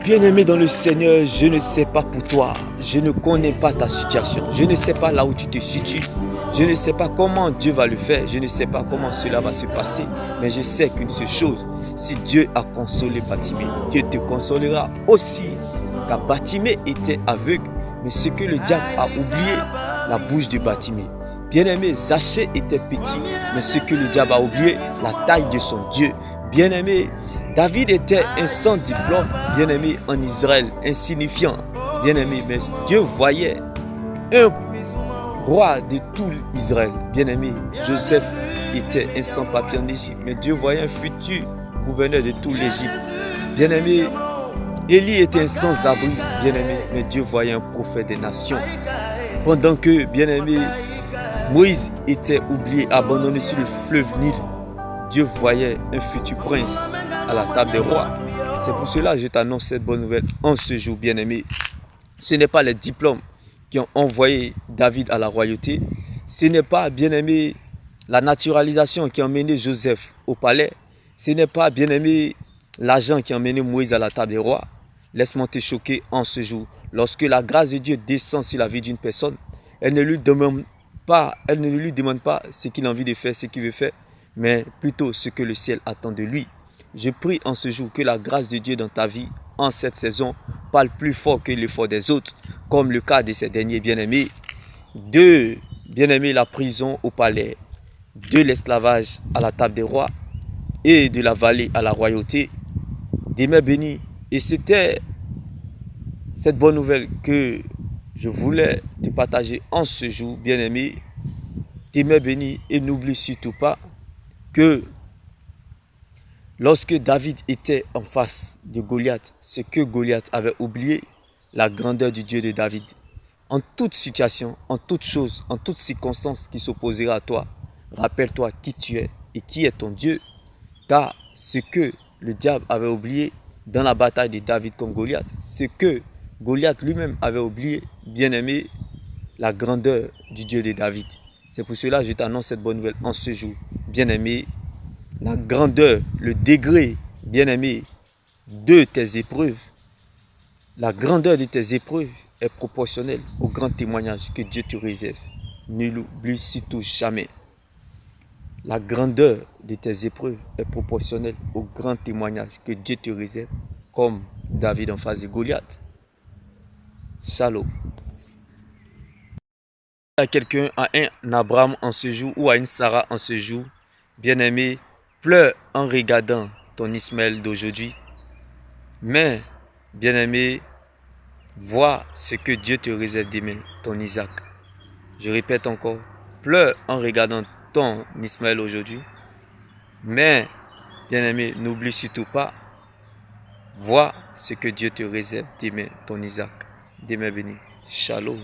Bien-aimé dans le Seigneur, je ne sais pas pour toi, je ne connais pas ta situation, je ne sais pas là où tu te situes, je ne sais pas comment Dieu va le faire, je ne sais pas comment cela va se passer, mais je sais qu'une seule chose, si Dieu a consolé Bartimée, Dieu te consolera aussi, car Bartimée était aveugle, mais ce que le diable a oublié, la bouche de Bartimée. Bien-aimé, Zachée était petit, mais ce que le diable a oublié, la taille de son Dieu. Bien-aimé, David était un sans diplôme, bien-aimé, en Israël, insignifiant, bien-aimé, mais Dieu voyait un roi de tout Israël, bien-aimé. Joseph était un sans-papier en Égypte, mais Dieu voyait un futur gouverneur de tout l'Égypte. Bien-aimé, Élie était un sans-abri, bien-aimé, mais Dieu voyait un prophète des nations. Pendant que, bien-aimé, Moïse était oublié, abandonné sur le fleuve Nil, Dieu voyait un futur prince à la table des rois. C'est pour cela que je t'annonce cette bonne nouvelle en ce jour, bien-aimé. Ce n'est pas les diplômes qui ont envoyé David à la royauté. Ce n'est pas, bien-aimé, la naturalisation qui a emmené Joseph au palais. Ce n'est pas, bien-aimé, l'argent qui a emmené Moïse à la table des rois. Laisse-moi te choquer en ce jour. Lorsque la grâce de Dieu descend sur la vie d'une personne, elle ne lui demande pas ce qu'il a envie de faire, ce qu'il veut faire, mais plutôt ce que le ciel attend de lui. Je prie en ce jour que la grâce de Dieu dans ta vie, en cette saison, parle plus fort que l'effort des autres, comme le cas de ces derniers bien-aimés. De, bien-aimés, la prison au palais, de l'esclavage à la table des rois et de la vallée à la royauté. Demeure béni. Et c'était cette bonne nouvelle que je voulais te partager en ce jour, bien-aimé. Demeure béni et n'oublie surtout pas que lorsque David était en face de Goliath, ce que Goliath avait oublié, la grandeur du Dieu de David. En toute situation, en toute chose, en toute circonstance qui s'opposera à toi, rappelle-toi qui tu es et qui est ton Dieu. Car ce que le diable avait oublié dans la bataille de David contre Goliath, ce que Goliath lui-même avait oublié, bien-aimé, la grandeur du Dieu de David. C'est pour cela que je t'annonce cette bonne nouvelle en ce jour, bien-aimé. La grandeur, le degré, bien-aimé, de tes épreuves, la grandeur de tes épreuves est proportionnelle au grand témoignage que Dieu te réserve. Ne l'oublie surtout jamais. La grandeur de tes épreuves est proportionnelle au grand témoignage que Dieu te réserve, comme David en face de Goliath. Shalom. À quelqu'un, à un Abraham en ce jour ou à une Sarah en ce jour, bien-aimé, pleure en regardant ton Ismaël d'aujourd'hui. Mais, bien-aimé, vois ce que Dieu te réserve demain, ton Isaac. Je répète encore, pleure en regardant ton Ismaël aujourd'hui. Mais, bien-aimé, n'oublie surtout pas, vois ce que Dieu te réserve demain, ton Isaac. Demain béni. Shalom.